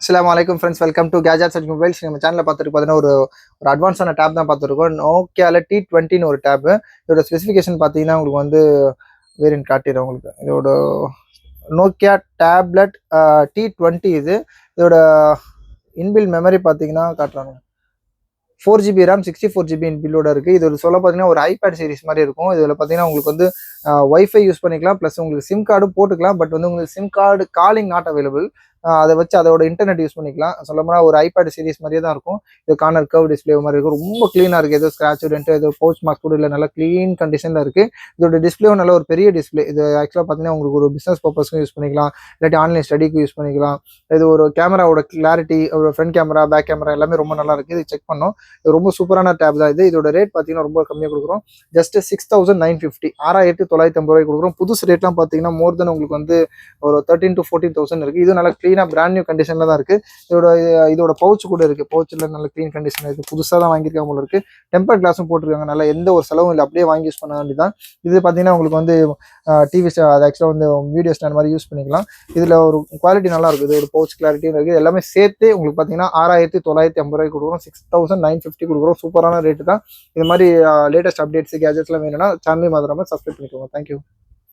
அஸ்ஸலாமு அலைக்கும் friends, welcome to gadgets and mobiles. நம்ம சேனலில் பார்த்துட்டு பார்த்தீங்கன்னா ஒரு அட்வான்ஸான டேப் தான் பார்த்துருக்கோம். நோக்கியாவில் T20ன்னு ஒரு டேப்பு. இதோட ஸ்பெசிஃபிகேஷன் பார்த்தீங்கன்னா உங்களுக்கு வந்து வேரியன்ட் காட்டிடுறேன் உங்களுக்கு. இதோட நோக்கியா டேப்லெட் T20 இதோட இன்பில் மெமரி பார்த்தீங்கன்னா காட்டுறாங்க 4GB RAM 64GB இன்பில்லோட இருக்குது. இது சொல்ல பார்த்தீங்கன்னா ஒரு ஐபேட் சீரிஸ் மாதிரி இருக்கும். இதில் பார்த்தீங்கன்னா உங்களுக்கு வந்து ஒய்ஃபை யூஸ் பண்ணிக்கலாம், ப்ளஸ் உங்களுக்கு சிம் கார்டும் போட்டுக்கலாம். பட் வந்து உங்களுக்கு sim card calling not available. அதை வச்சு அதோட இன்டர்நெட் யூஸ் பண்ணிக்கலாம். சொல்ல போனால் ஒரு ஐபேட் சீரிஸ் மாதிரியே தான் இருக்கும். இது கார்னர் கர்வ் டிஸ்பிளே மாதிரி இருக்கும். ரொம்ப க்ளீனாக இருக்குது. ஏதோ ஸ்க்ராட்ச் டென்ட் ஏதோ பவுச் மார்க் கூட இல்லை, நல்லா க்ளீன் கண்டிஷனில் இருக்குது. இதோட டிஸ்பிளேவும் நல்ல ஒரு பெரிய டிஸ்பிளே. இது ஆக்சுவலாக பார்த்தீங்கன்னா உங்களுக்கு ஒரு பிஸ்னஸ் பர்பஸ்க்கும் யூஸ் பண்ணிக்கலாம், இல்லாட்டி ஆன்லைன் ஸ்டடிக்கு யூஸ் பண்ணிக்கலாம். இது ஒரு கேமராவோட கிளாரிட்டி, ஒரு ஃப்ரண்ட் கேமரா பேக் கேமரா எல்லாமே ரொம்ப நல்லா இருக்குது. இது செக் பண்ணோம். இது ரொம்ப சூப்பரான டேப் தான் இது. இதோட ரேட் பார்த்தீங்கன்னா ரொம்ப கம்மியாக கொடுக்குறோம். ஜஸ்ட் 6950 6950 கொடுக்குறோம். புதுசு ரேட்லாம் பார்த்தீங்கன்னா மோர் தென் உங்களுக்கு வந்து ஒரு 13,000 to 14,000 இருக்குது. இது நல்லா க்ளீனாக பிராண்ட் நியூ கண்டிஷனில் தான் இருக்குது. இதோட பவுச் கூட இருக்குது. பவுச்சில் நல்ல க்ளீன் கண்டிஷன் இருக்குது. புதுசாக தான் வாங்கியிருக்காங்க போல இருக்குது. டெம்பர் கிளாஸும் போட்டிருக்காங்க. நல்லா எந்த ஒரு செலவும் இல்லை, அப்படியே வாங்கி யூஸ் பண்ண வேண்டியதான். இது பார்த்தீங்கன்னா உங்களுக்கு வந்து டிவி அது ஆக்சுவலாக வந்து வீடியோ ஸ்டாண்ட் மாதிரி யூஸ் பண்ணிக்கலாம். இதில் ஒரு குவாலிட்டி நல்லா இருக்குது. ஒரு பவுச் கிளாரிட்டியும் இருக்குது. எல்லாமே சேர்த்து உங்களுக்கு பார்த்தீங்கன்னா 6950 கொடுக்குறோம். 6950 கொடுக்குறோம். சூப்பரான ரேட்டு தான். இது மாதிரி லேட்டஸ்ட் அப்டேட்ஸ் கேஜெட்ஸ்லாம் வேணும்னா சேனலையும் மறக்காம சப்ஸ்கிரைப் பண்ணிக்கோங்க. தேங்க்யூ.